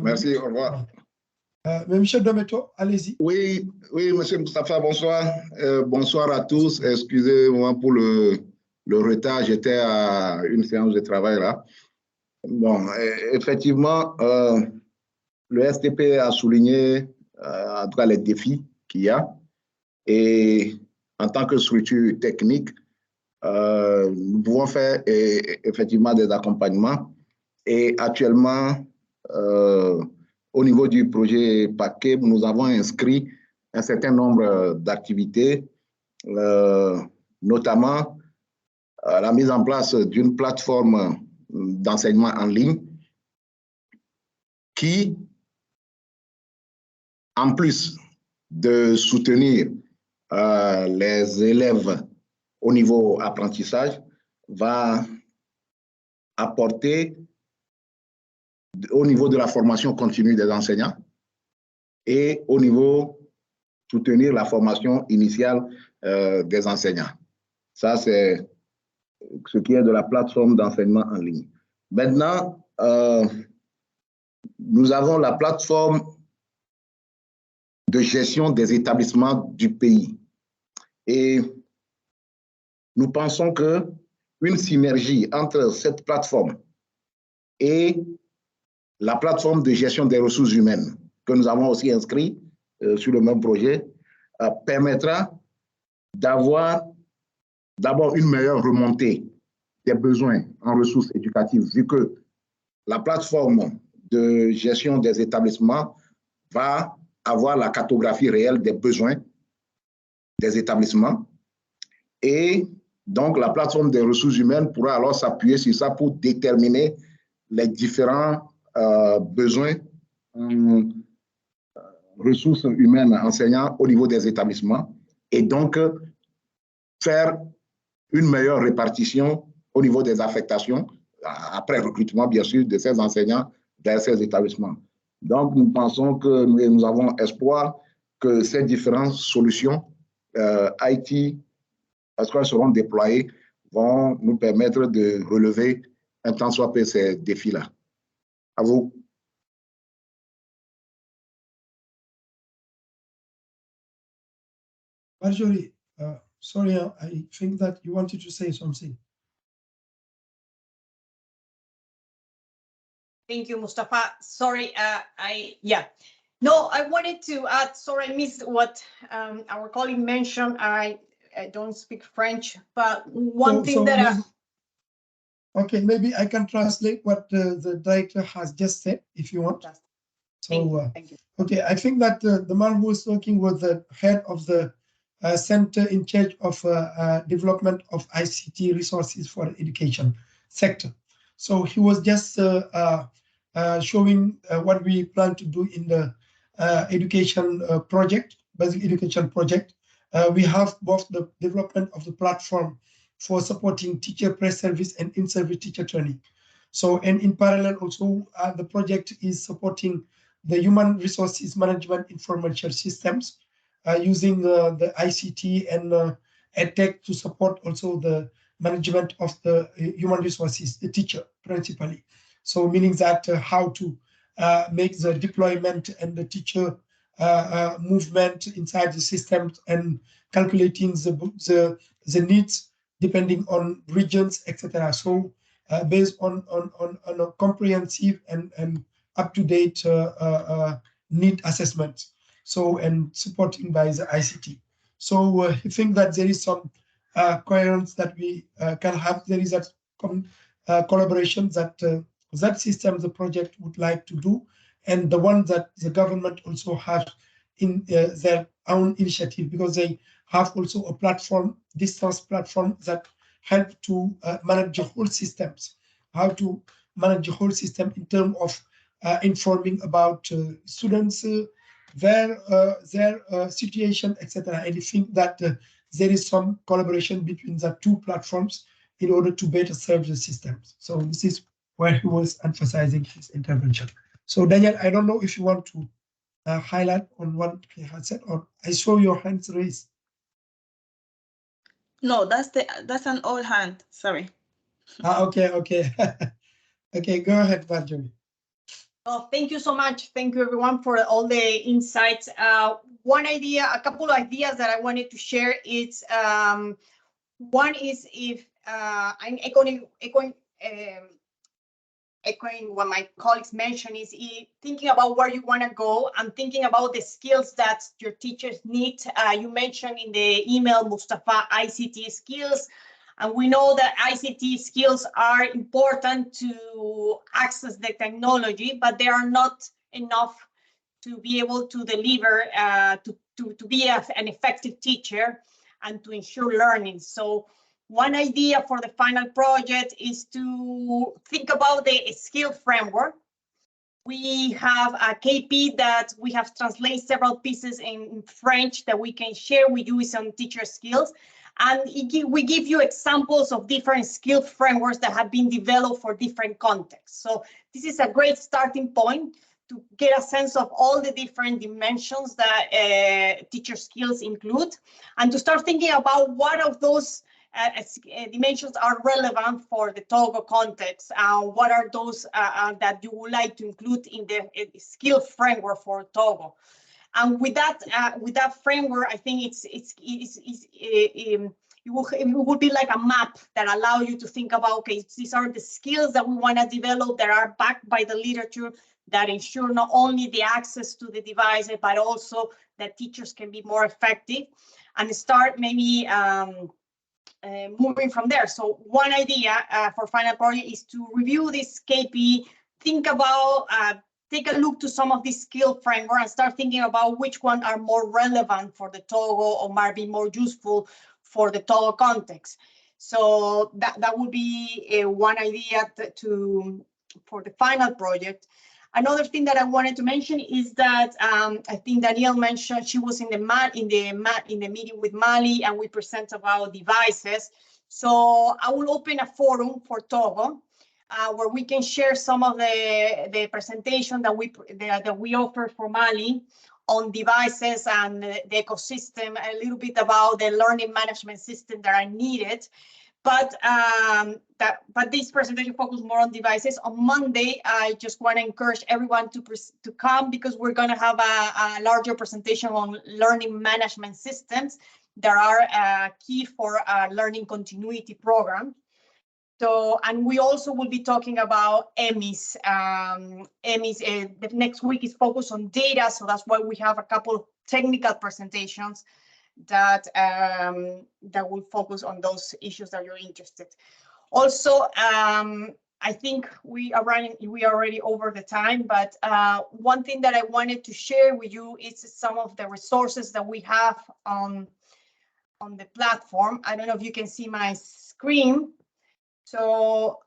Merci, au revoir. Mais monsieur Dometo, allez-y. Oui, monsieur Moustapha, bonsoir. Bonsoir à tous. Excusez-moi pour le retard. J'étais à une séance de travail là. Bon, effectivement, le STP a souligné en tout cas les défis qu'il y a. Et en tant que structure technique, nous pouvons faire effectivement des accompagnements. Et actuellement, au niveau du projet paquet, nous avons inscrit un certain nombre d'activités, notamment la mise en place d'une plateforme d'enseignement en ligne qui, en plus de soutenir les élèves au niveau apprentissage, va apporter au niveau de la formation continue des enseignants et au niveau soutenir la formation initiale des enseignants. Ça, c'est ce qui est de la plateforme d'enseignement en ligne. Maintenant, nous avons la plateforme de gestion des établissements du pays. Et nous pensons qu'une synergie entre cette plateforme et la plateforme de gestion des ressources humaines, que nous avons aussi inscrit sur le même projet, permettra d'avoir d'abord une meilleure remontée des besoins en ressources éducatives, vu que la plateforme de gestion des établissements va avoir la cartographie réelle des besoins des établissements. Et donc, la plateforme des ressources humaines pourra alors s'appuyer sur ça pour déterminer les différents besoins en ressources humaines enseignants au niveau des établissements et donc faire une meilleure répartition au niveau des affectations, après recrutement, bien sûr, de ces enseignants dans ces établissements. Donc, nous pensons que nous avons espoir que ces différentes solutions IT, parce qu'elles seront déployées, vont nous permettre de relever un tant soit peu ces défis-là. À vous. Marjorie, sorry, I think that you wanted to say something. Thank you, Mustafa. Sorry, No, I wanted to add, sorry, I missed what our colleague mentioned. I don't speak French, but one thing that okay, maybe I can translate what the director has just said, if you want. So, thank you. Okay, I think that the man who is working with the head of the center in charge of development of ICT resources for education sector. So he was just showing what we plan to do in the education project, basic education project. We have both the development of the platform for supporting teacher press service and in-service teacher training. So, and in parallel also, the project is supporting the human resources management information systems using the ICT and EdTech to support also the management of the human resources, the teacher principally. So meaning that how to make the deployment and the teacher movement inside the systems and calculating the needs depending on regions, etc. So based on a comprehensive and up-to-date need assessment. So, and supporting by the ICT. So I think that there is some coherence that we can have. There is a collaboration that that system the project would like to do, and the one that the government also has in their own initiative, because they have also a platform, distance platform, that help to manage the whole systems, how to manage the whole system in terms of informing about students, their situation, etc. And I think that there is some collaboration between the two platforms in order to better serve the systems. So this is where he was emphasizing his intervention. So Daniel, I don't know if you want to highlight on what he had said, or I saw your hands raised. No, that's an old hand. Sorry. Okay. Okay, go ahead, Marjorie. Oh, thank you so much. Thank you, everyone, for all the insights. One idea, a couple of ideas that I wanted to share is one is if I'm echoing what my colleagues mentioned, is thinking about where you want to go and thinking about the skills that your teachers need. You mentioned in the email, Mustafa, ICT skills. And we know that ICT skills are important to access the technology, but they are not enough to be able to deliver, to be an effective teacher and to ensure learning. So one idea for the final project is to think about the skill framework. We have a KP that we have translated several pieces in French that we can share with you on teacher skills. And we give you examples of different skill frameworks that have been developed for different contexts. So this is a great starting point to get a sense of all the different dimensions that teacher skills include, and to start thinking about what of those dimensions are relevant for the Togo context. What are those that you would like to include in the skill framework for Togo? And with that framework, I think it would be like a map that allow you to think about, okay, these are the skills that we want to develop that are backed by the literature, that ensure not only the access to the devices, but also that teachers can be more effective, and start maybe moving from there. So one idea for final project is to review this KP, think about, take a look to some of these skill framework and start thinking about which one are more relevant for the Togo or might be more useful for the Togo context. So that would be one idea for the final project. Another thing that I wanted to mention is that I think Danielle mentioned she was in the meeting with Mali, and we present about devices. So I will open a forum for Togo where we can share some of the presentation that we offer for Mali on devices and the ecosystem, a little bit about the learning management system that are needed. But this presentation focused more on devices. On Monday, I just want to encourage everyone to come, because we're going to have a larger presentation on learning management systems that are key for a learning continuity program. So, and we also will be talking about EMIS. The next week is focused on data, so that's why we have a couple of technical presentations that will focus on those issues that you're interested. Also, I think we are already over the time, but one thing that I wanted to share with you is some of the resources that we have on the platform. I don't know if you can see my screen. So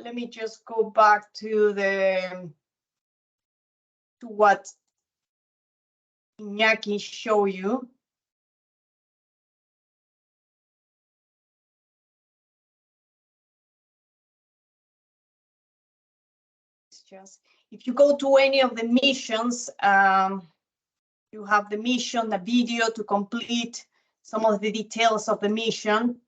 let me just go back to what Iñaki showed you. It's just, if you go to any of the missions, you have the mission, the video to complete some of the details of the mission.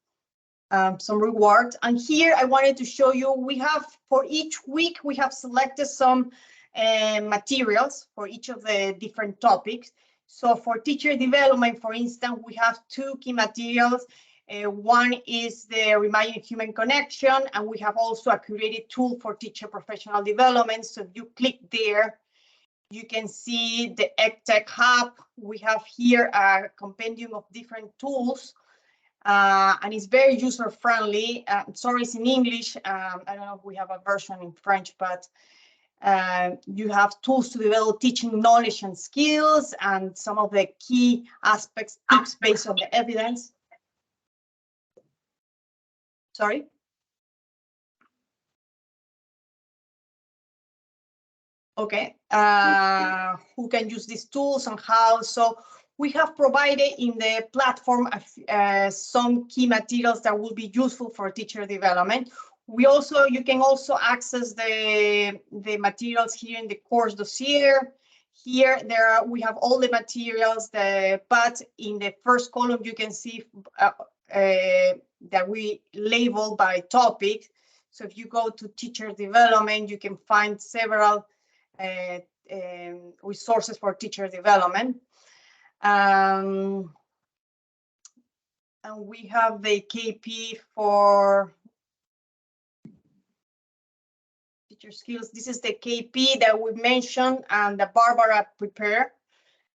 Some reward. And here I wanted to show you, we have, for each week, we have selected some materials for each of the different topics. So for teacher development, for instance, we have 2 key materials. One is the Reimagining Human Connection, and we have also a curated tool for teacher professional development. So if you click there, you can see the EdTech Hub. We have here a compendium of different tools. And it's very user-friendly. Sorry, it's in English. I don't know if we have a version in French, but you have tools to develop teaching knowledge and skills and some of the key aspects, tips based on the evidence. Sorry? Okay. Who can use these tools and how? So we have provided in the platform some key materials that will be useful for teacher development. You can also access the materials here in the course dossier. Here we have all the materials, but in the first column you can see that we label by topic. So if you go to teacher development, you can find several resources for teacher development. And we have the KP for teacher skills. This is the KP that we mentioned and that Barbara prepared,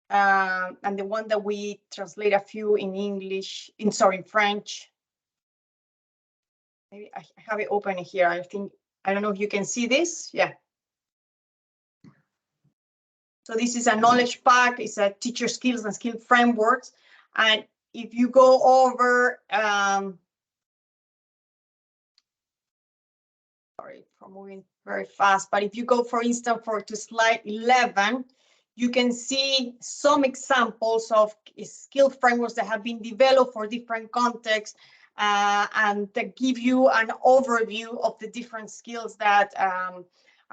and the one that we translate a few in English, in French. Maybe I have it open here. I don't know if you can see this. Yeah. So this is a knowledge pack. It's a teacher skills and skill frameworks. And if you go over, sorry for moving very fast, but if you go, for instance, to slide 11, you can see some examples of skill frameworks that have been developed for different contexts and that give you an overview of the different skills that are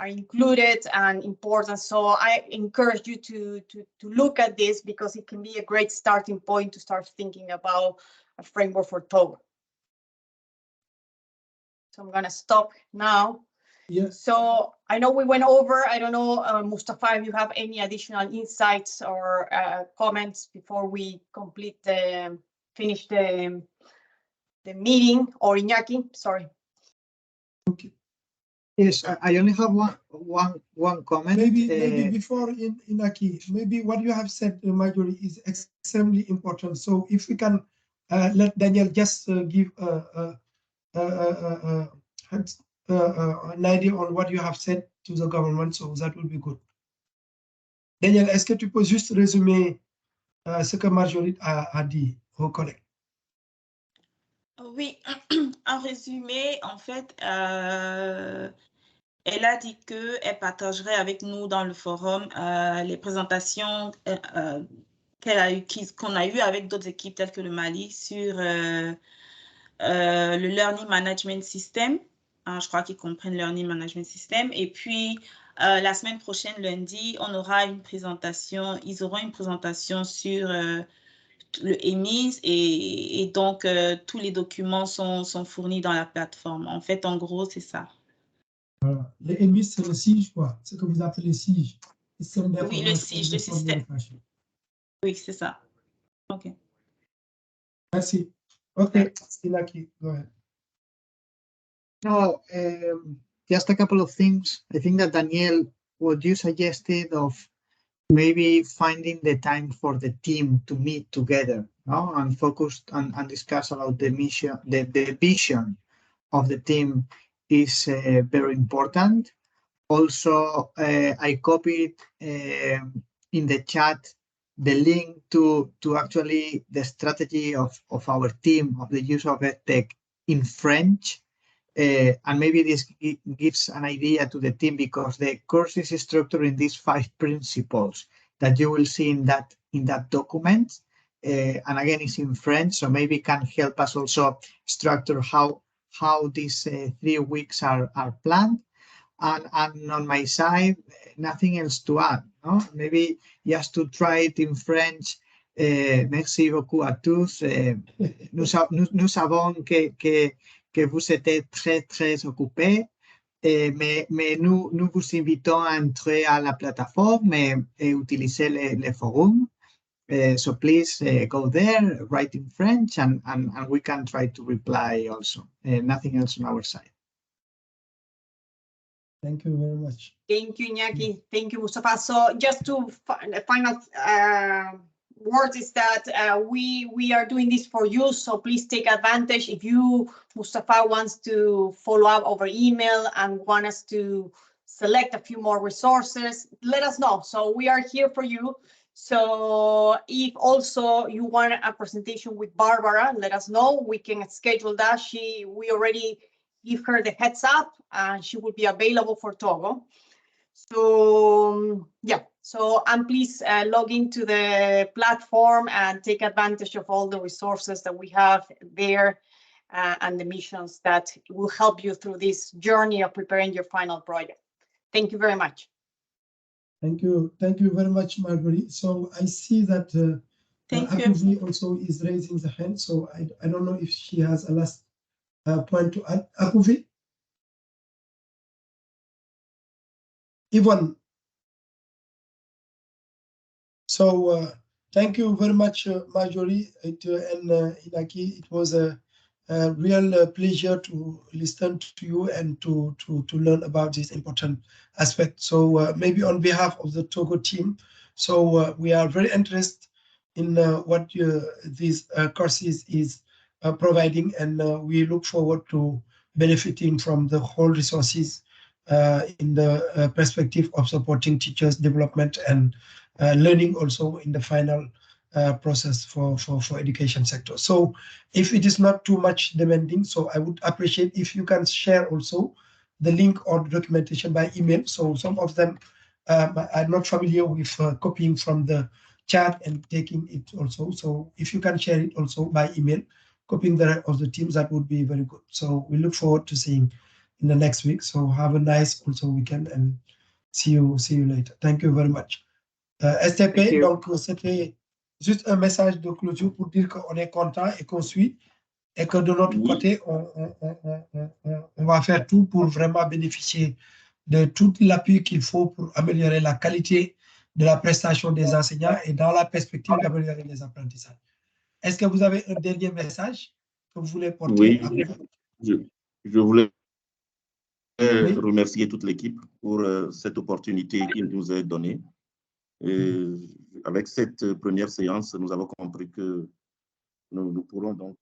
included and important. So I encourage you to look at this because it can be a great starting point to start thinking about a framework for Togo. So I'm gonna stop now. Yes. So I know we went over, I don't know, Mustafa, if you have any additional insights or comments before we finish the meeting, or Iñaki, sorry. Okay. Yes, I only have one comment. Maybe before Iñaki, maybe what you have said, Marjorie, is extremely important. So if we can let Daniel just give an idea on what you have said to the government, so that will be good. Daniel, est-ce que tu peux juste résumer ce que Marjorie a dit aux collègues? Oui, en résumé, en fait, elle a dit qu'elle partagerait avec nous dans le forum les présentations qu'on a eues avec d'autres équipes telles que le Mali sur le Learning Management System. Je crois qu'ils comprennent Learning Management System. Et puis, la semaine prochaine, lundi, ils auront une présentation sur le EMIS et donc tous les documents sont fournis dans la plateforme. En fait, en gros, c'est ça. Voilà. Le EMIS, c'est le SIG, quoi. Ce que vous appelez SIG. Oui, le SIG, le système. Oui, c'est ça. OK. Merci. Okay, Inaki, go ahead. No, just a couple of things. I think that Daniel, what you suggested of maybe finding the time for the team to meet together, no, and focus and discuss about the mission, the vision of the team is very important. Also, I copied in the chat the link to actually the strategy of our team of the use of EdTech in French. And maybe this gives an idea to the team, because the course is structured in these 5 principles that you will see in that document. And again, it's in French, so maybe can help us also structure how these 3 weeks are planned. And on my side, nothing else to add. No? Maybe just to try it in French. Merci beaucoup à tous. Nous savons que vous êtes très occupés, mais nous vous invitons à entrer à la plateforme et utiliser les forums. So please go there, write in French, and we can try to reply also. Nothing else on our side. Thank you very much. Thank you, Iñaki. Thank you, Mustafa. So just to final word is that we are doing this for you, so please take advantage. If you, Mustafa, wants to follow up over email and want us to select a few more resources, let us know. So we are here for you. So if also you want a presentation with Barbara, let us know. We can schedule that. We already give her the heads up, and she will be available for Togo. So yeah, and please log into the platform and take advantage of all the resources that we have there and the missions that will help you through this journey of preparing your final project. Thank you very much. Thank you very much, Marguerite. So I see that Akuvi also is raising the hand, so I don't know if she has a last point to add. Akuvi? Yvonne. So thank you very much, Marjorie and Inaki. It was a real pleasure to listen to you and to learn about this important aspect. So maybe on behalf of the Togo team, so we are very interested in what these courses is providing, and we look forward to benefiting from the whole resources in the perspective of supporting teachers' development and learning also in the final process for education sector. So if it is not too much demanding, so I would appreciate if you can share also the link or the documentation by email. So some of them are not familiar with copying from the chat and taking it also. So if you can share it also by email, copying the rest of the teams, that would be very good. So we look forward to seeing in the next week. So have a nice also weekend and see you later. Thank you very much. STP, donc c'était juste un message de clôture pour dire qu'on est content et qu'on suit et que de notre côté, on va faire tout pour vraiment bénéficier de tout l'appui qu'il faut pour améliorer la qualité de la prestation des enseignants et dans la perspective d'améliorer les apprentissages. Est-ce que vous avez un dernier message que vous voulez porter? Oui, je voulais remercier toute l'équipe pour cette opportunité qu'il nous a donnée. Et avec cette première séance, nous avons compris que nous pourrons donc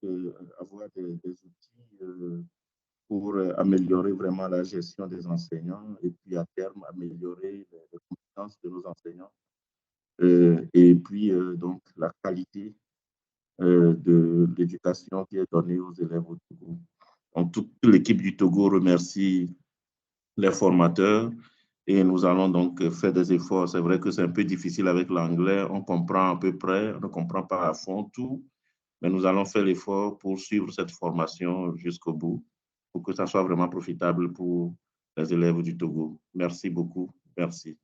avoir des outils pour améliorer vraiment la gestion des enseignants et puis à terme améliorer les compétences de nos enseignants et puis donc la qualité de l'éducation qui est donnée aux élèves au Togo. Donc toute l'équipe du Togo remercie les formateurs. Et nous allons donc faire des efforts. C'est vrai que c'est un peu difficile avec l'anglais. On comprend à peu près, on ne comprend pas à fond tout. Mais nous allons faire l'effort pour suivre cette formation jusqu'au bout, pour que ça soit vraiment profitable pour les élèves du Togo. Merci beaucoup. Merci.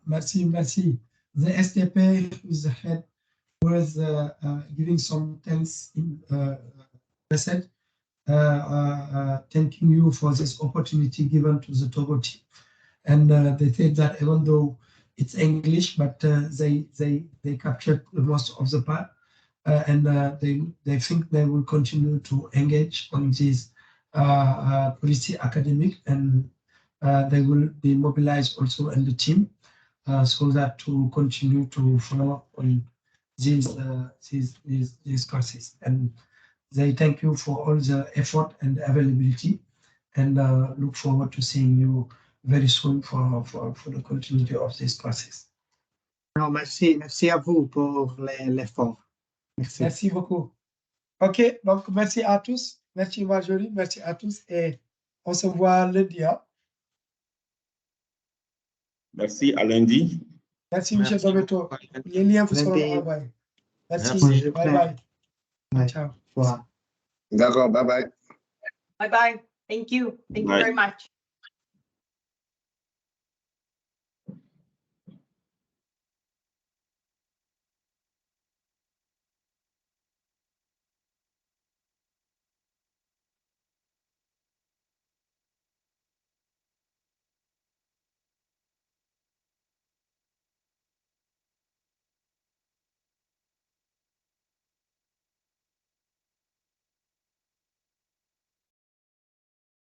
Merci. The STP who's head was giving some thanks in message, thanking you for this opportunity given to the Togo team. And they said that even though it's English, but they captured most of the part. and they think they will continue to engage on this policy academic, and they will be mobilized also in the team so that to continue to follow up on these courses. And they thank you for all the effort and availability, and look forward to seeing you very soon for the continuity of these courses. Non, merci à vous pour l'effort. Merci. Merci beaucoup. OK, donc merci à tous. Merci Marjorie, merci à tous et on se voit lundi. Hein? Merci, à lundi. Merci, M. Dometo. Les liens vous seront envoyés. Merci. Bye bye. Ouais. Ciao. Voilà. D'accord, bye bye. Bye bye. Thank you. Thank you very much.